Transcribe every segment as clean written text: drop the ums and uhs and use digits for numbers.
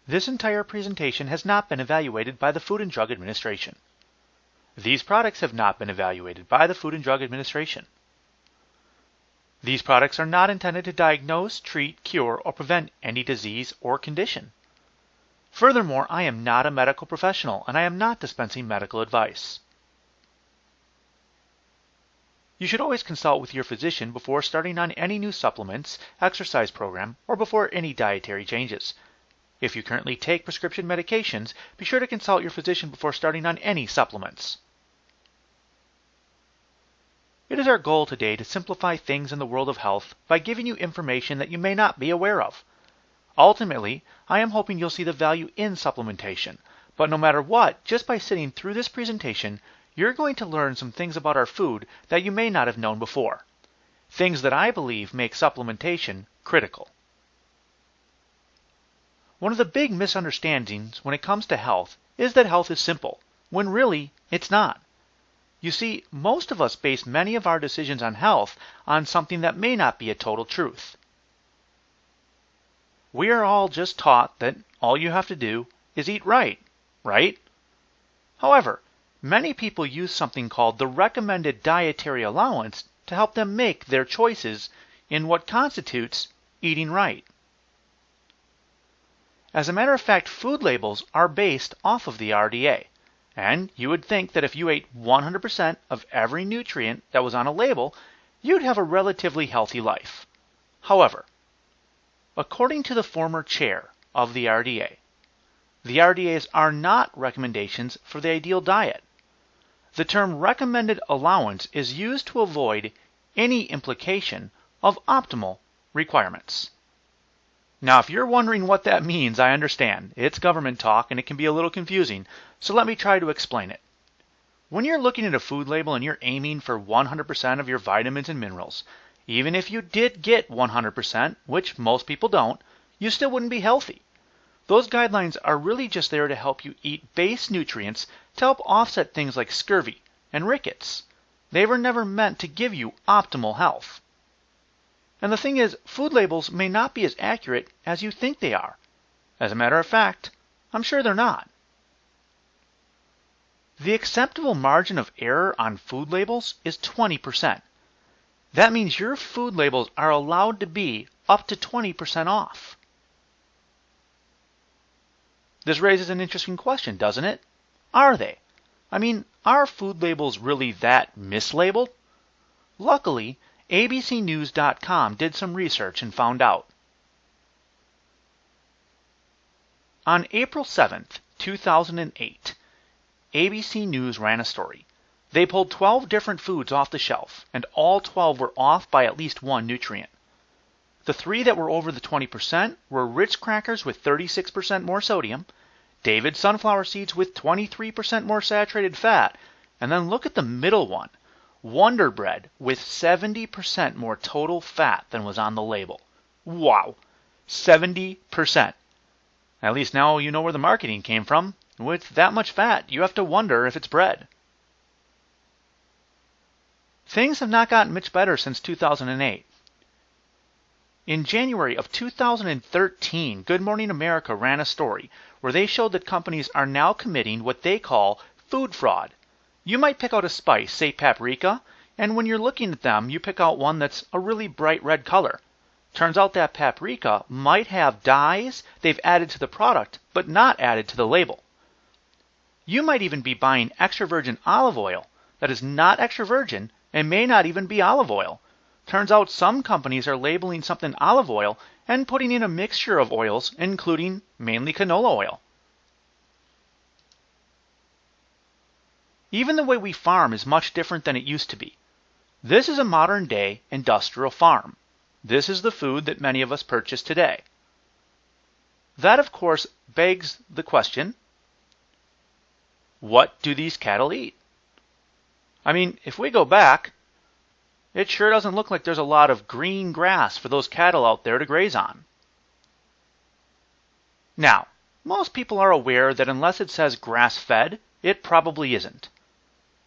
This entire presentation has not been evaluated by the Food and Drug Administration. These products have not been evaluated by the Food and Drug Administration. These products are not intended to diagnose, treat, cure, or prevent any disease or condition. Furthermore, I am not a medical professional and I am not dispensing medical advice. You should always consult with your physician before starting on any new supplements, exercise program, or before any dietary changes. If you currently take prescription medications, be sure to consult your physician before starting on any supplements. It is our goal today to simplify things in the world of health by giving you information that you may not be aware of. Ultimately, I am hoping you'll see the value in supplementation, but no matter what, just by sitting through this presentation, you're going to learn some things about our food that you may not have known before. Things that I believe make supplementation critical. One of the big misunderstandings when it comes to health is that health is simple, when really it's not. You see, most of us base many of our decisions on health on something that may not be a total truth. We are all just taught that all you have to do is eat right? However, many people use something called the recommended dietary allowance to help them make their choices in what constitutes eating right. As a matter of fact, food labels are based off of the RDA, and you would think that if you ate 100% of every nutrient that was on a label, you'd have a relatively healthy life. However, according to the former chair of the RDAs are not recommendations for the ideal diet. The term recommended allowance is used to avoid any implication of optimal requirements. Now, if you're wondering what that means, I understand. It's government talk and it can be a little confusing, so let me try to explain it. When you're looking at a food label and you're aiming for 100% of your vitamins and minerals, even if you did get 100%, which most people don't, you still wouldn't be healthy. Those guidelines are really just there to help you eat base nutrients to help offset things like scurvy and rickets. They were never meant to give you optimal health. And the thing is, food labels may not be as accurate as you think they are. As a matter of fact, I'm sure they're not. The acceptable margin of error on food labels is 20%. That means your food labels are allowed to be up to 20% off. This raises an interesting question, doesn't it? Are they? I mean, are food labels really that mislabeled? Luckily, abcnews.com did some research and found out. On April 7th, 2008, ABC News ran a story. They pulled 12 different foods off the shelf, and all 12 were off by at least one nutrient. The 3 that were over the 20% were Ritz crackers with 36% more sodium, David sunflower seeds with 23% more saturated fat, and then look at the middle one, Wonder Bread with 70% more total fat than was on the label. Wow, 70%. At least now you know where the marketing came from. With that much fat, you have to wonder if it's bread. Things have not gotten much better since 2008. In January of 2013, Good Morning America ran a story where they showed that companies are now committing what they call food fraud. You might pick out a spice, say paprika, and when you're looking at them, you pick out one that's a really bright red color. Turns out that paprika might have dyes they've added to the product, but not added to the label. You might even be buying extra virgin olive oil that is not extra virgin and may not even be olive oil. Turns out some companies are labeling something olive oil and putting in a mixture of oils, including mainly canola oil. Even the way we farm is much different than it used to be. This is a modern-day industrial farm. This is the food that many of us purchase today. That, of course, begs the question, what do these cattle eat? I mean, if we go back, it sure doesn't look like there's a lot of green grass for those cattle out there to graze on. Now, most people are aware that unless it says grass-fed, it probably isn't.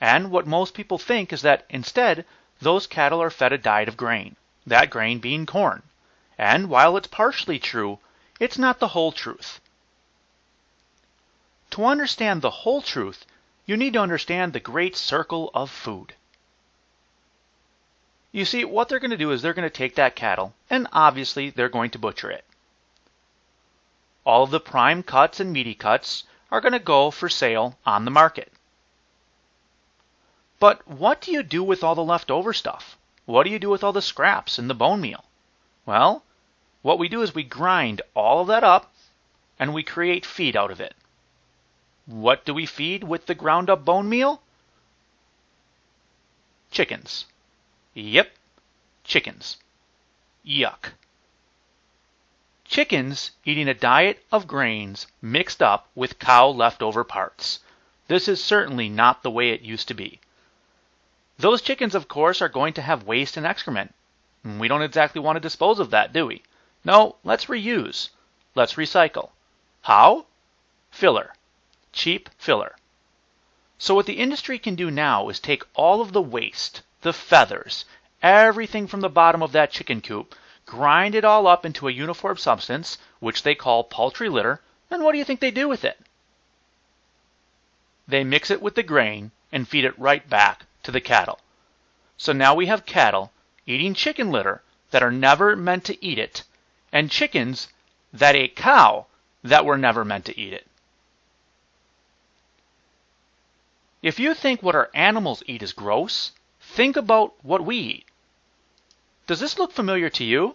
And what most people think is that instead, those cattle are fed a diet of grain, that grain being corn. And while it's partially true, it's not the whole truth. To understand the whole truth, you need to understand the great circle of food. You see, what they're going to do is they're going to take that cattle, and obviously they're going to butcher it. All of the prime cuts and meaty cuts are going to go for sale on the market. But what do you do with all the leftover stuff? What do you do with all the scraps and the bone meal? Well, what we do is we grind all of that up and we create feed out of it. What do we feed with the ground up bone meal? Chickens. Yep, chickens. Yuck. Chickens eating a diet of grains mixed up with cow leftover parts. This is certainly not the way it used to be. Those chickens, of course, are going to have waste and excrement. We don't exactly want to dispose of that, do we? No, let's reuse. Let's recycle. How? Filler. Cheap filler. So what the industry can do now is take all of the waste, the feathers, everything from the bottom of that chicken coop, grind it all up into a uniform substance, which they call poultry litter, and what do you think they do with it? They mix it with the grain and feed it right back to the cattle. So now we have cattle eating chicken litter that are never meant to eat it, and chickens that ate cow that were never meant to eat it. If you think what our animals eat is gross, think about what we eat. Does this look familiar to you?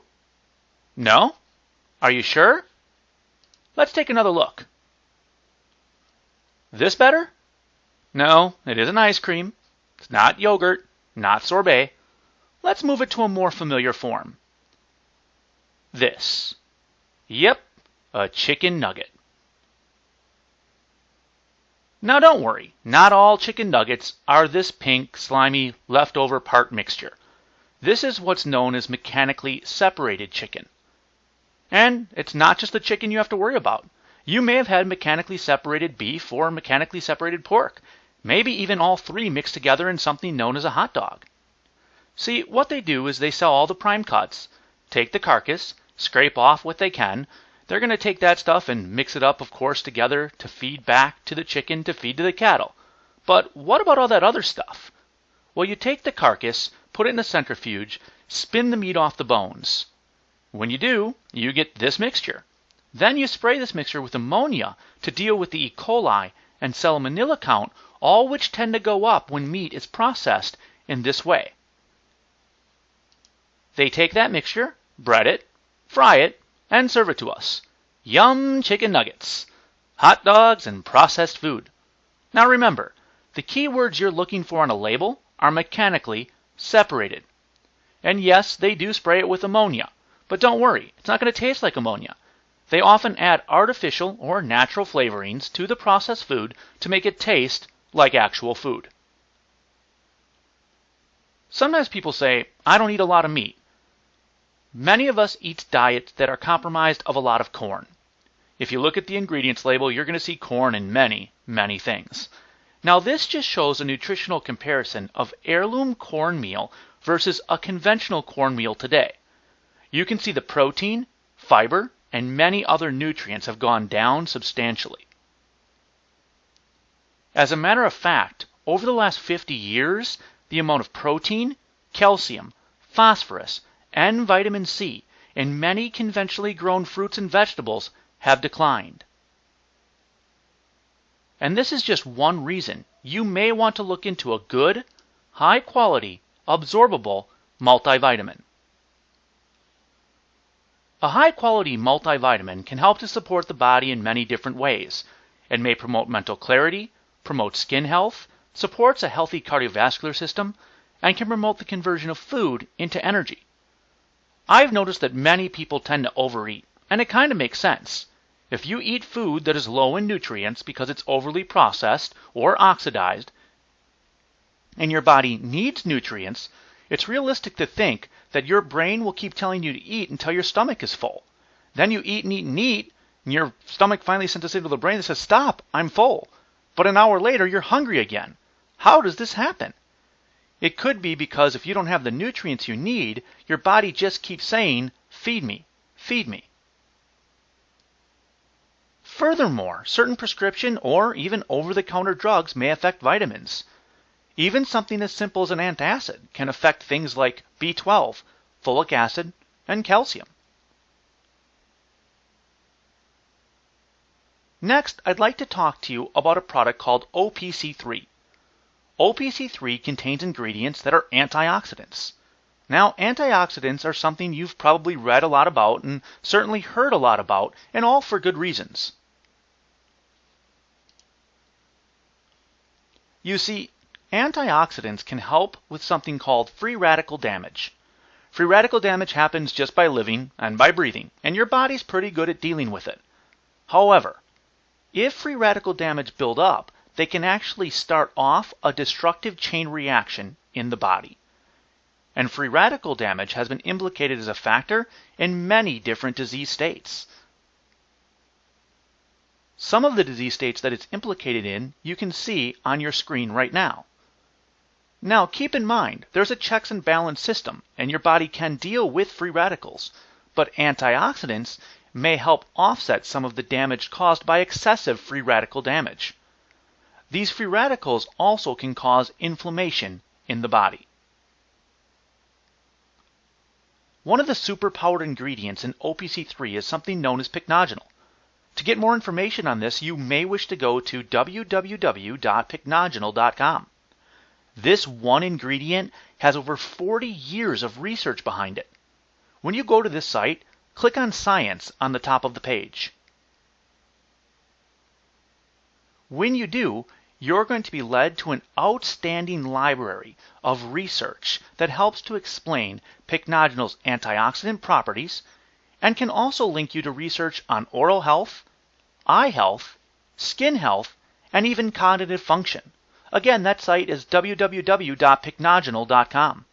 No? Are you sure? Let's take another look. This better? No, it isn't ice cream. It's not yogurt, not sorbet. Let's move it to a more familiar form. This. Yep, a chicken nugget. Now don't worry, not all chicken nuggets are this pink, slimy, leftover part mixture. This is what's known as mechanically separated chicken. And it's not just the chicken you have to worry about. You may have had mechanically separated beef or mechanically separated pork, maybe even all three mixed together in something known as a hot dog. See, what they do is they sell all the prime cuts, take the carcass, scrape off what they can. They're going to take that stuff and mix it up, of course, together to feed back to the chicken, to feed to the cattle. But what about all that other stuff? Well, you take the carcass, put it in a centrifuge, spin the meat off the bones. When you do, you get this mixture. Then you spray this mixture with ammonia to deal with the E. coli and salmonella count, all which tend to go up when meat is processed in this way. They take that mixture, bread it, fry it, and serve it to us. Yum chicken nuggets, hot dogs, and processed food. Now remember, the key words you're looking for on a label are mechanically separated. And yes, they do spray it with ammonia, but don't worry, it's not going to taste like ammonia. They often add artificial or natural flavorings to the processed food to make it taste like actual food. Sometimes people say, I don't eat a lot of meat. Many of us eat diets that are compromised of a lot of corn. If you look at the ingredients label, you're going to see corn in many, many things. Now this just shows a nutritional comparison of heirloom cornmeal versus a conventional cornmeal today. You can see the protein, fiber, and many other nutrients have gone down substantially. As a matter of fact, over the last 50 years, the amount of protein, calcium, phosphorus, and vitamin C in many conventionally grown fruits and vegetables have declined. And this is just one reason you may want to look into a good, high-quality, absorbable multivitamin. A high-quality multivitamin can help to support the body in many different ways. It may promote mental clarity, promote skin health, supports a healthy cardiovascular system, and can promote the conversion of food into energy. I've noticed that many people tend to overeat, and it kind of makes sense. If you eat food that is low in nutrients because it's overly processed or oxidized, and your body needs nutrients, it's realistic to think that your brain will keep telling you to eat until your stomach is full. Then you eat and eat and eat, and your stomach finally sends a signal to the brain that says, stop, I'm full. But an hour later, you're hungry again. How does this happen? It could be because if you don't have the nutrients you need, your body just keeps saying, feed me, feed me. Furthermore, certain prescription or even over-the-counter drugs may affect vitamins. Even something as simple as an antacid can affect things like B12, folic acid, and calcium. Next, I'd like to talk to you about a product called OPC3. OPC3 contains ingredients that are antioxidants. Now, antioxidants are something you've probably read a lot about and certainly heard a lot about, and all for good reasons. You see, antioxidants can help with something called free radical damage. Free radical damage happens just by living and by breathing, and your body's pretty good at dealing with it. However, if free radical damage build up, they can actually start off a destructive chain reaction in the body. And free radical damage has been implicated as a factor in many different disease states. Some of the disease states that it's implicated in you can see on your screen right now. Now keep in mind, there's a checks and balance system, and your body can deal with free radicals, but antioxidants may help offset some of the damage caused by excessive free radical damage. These free radicals also can cause inflammation in the body. One of the superpowered ingredients in OPC3 is something known as pycnogenol. To get more information on this, you may wish to go to www.pycnogenol.com. This one ingredient has over 40 years of research behind it. When you go to this site, click on Science on the top of the page. When you do, you're going to be led to an outstanding library of research that helps to explain pycnogenol's antioxidant properties and can also link you to research on oral health, eye health, skin health, and even cognitive function. Again, that site is www.pycnogenol.com.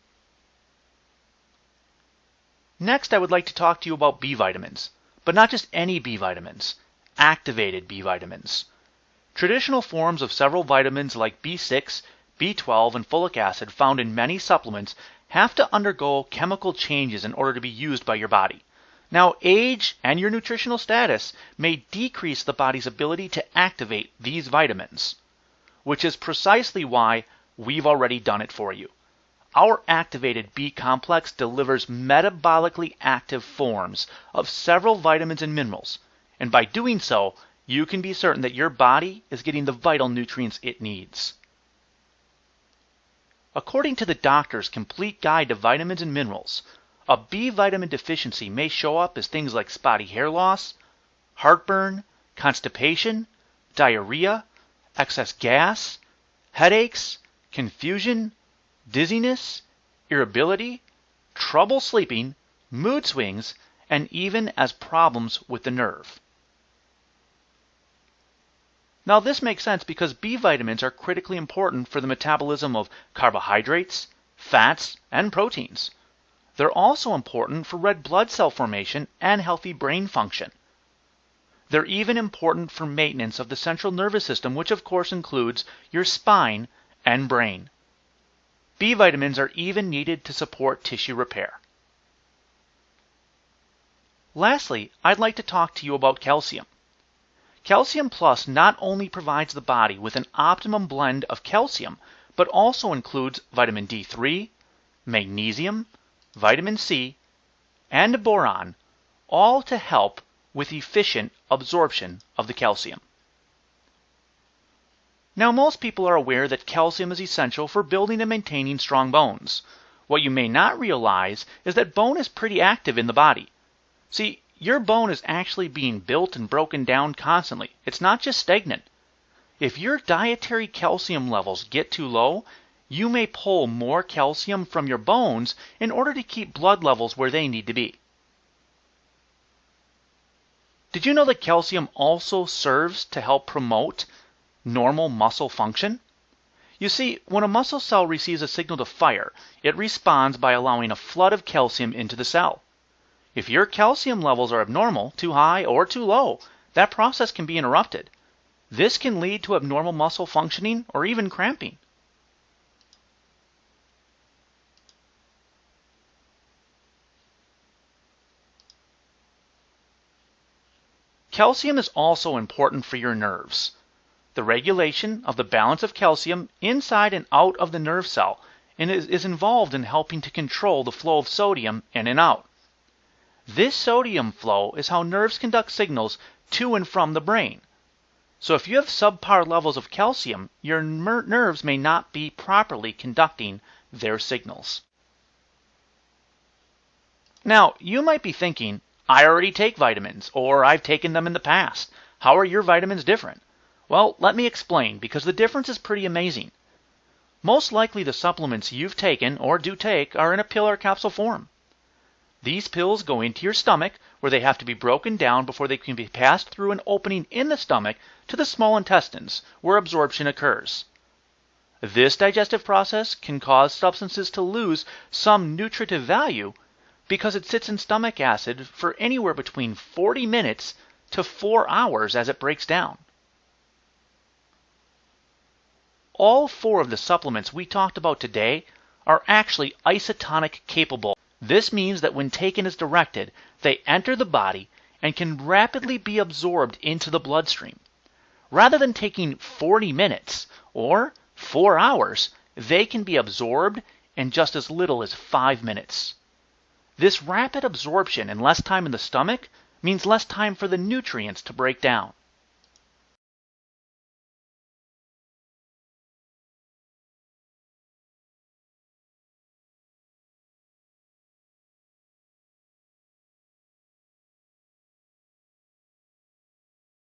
Next, I would like to talk to you about B vitamins, but not just any B vitamins, activated B vitamins. Traditional forms of several vitamins like B6, B12, and folic acid found in many supplements have to undergo chemical changes in order to be used by your body. Now, age and your nutritional status may decrease the body's ability to activate these vitamins, which is precisely why we've already done it for you. Our activated B complex delivers metabolically active forms of several vitamins and minerals, and by doing so, you can be certain that your body is getting the vital nutrients it needs. According to the doctor's complete guide to vitamins and minerals, a B vitamin deficiency may show up as things like spotty hair loss, heartburn, constipation, diarrhea, excess gas, headaches, confusion, dizziness, irritability, trouble sleeping, mood swings, and even as problems with the nerve. Now this makes sense because B vitamins are critically important for the metabolism of carbohydrates, fats, and proteins. They're also important for red blood cell formation and healthy brain function. They're even important for maintenance of the central nervous system, which of course includes your spine and brain. B vitamins are even needed to support tissue repair. Lastly, I'd like to talk to you about calcium. Calcium Plus not only provides the body with an optimum blend of calcium, but also includes vitamin D3, magnesium, vitamin C, and boron, all to help with efficient absorption of the calcium. Now, most people are aware that calcium is essential for building and maintaining strong bones. What you may not realize is that bone is pretty active in the body. See, your bone is actually being built and broken down constantly. It's not just stagnant. If your dietary calcium levels get too low, you may pull more calcium from your bones in order to keep blood levels where they need to be. Did you know that calcium also serves to help promote normal muscle function? You see, when a muscle cell receives a signal to fire, it responds by allowing a flood of calcium into the cell. If your calcium levels are abnormal, too high, or too low, that process can be interrupted. This can lead to abnormal muscle functioning or even cramping. Calcium is also important for your nerves. The regulation of the balance of calcium inside and out of the nerve cell is involved in helping to control the flow of sodium in and out. This sodium flow is how nerves conduct signals to and from the brain. So if you have subpar levels of calcium, your nerves may not be properly conducting their signals. Now, you might be thinking, I already take vitamins, or I've taken them in the past. How are your vitamins different? Well, let me explain, because the difference is pretty amazing. Most likely the supplements you've taken or do take are in a pill or capsule form. These pills go into your stomach, where they have to be broken down before they can be passed through an opening in the stomach to the small intestines, where absorption occurs. This digestive process can cause substances to lose some nutritive value because it sits in stomach acid for anywhere between 40 minutes to 4 hours as it breaks down. All 4 of the supplements we talked about today are actually isotonic capable. This means that when taken as directed, they enter the body and can rapidly be absorbed into the bloodstream. Rather than taking 40 minutes or 4 hours, they can be absorbed in just as little as 5 minutes. This rapid absorption and less time in the stomach means less time for the nutrients to break down.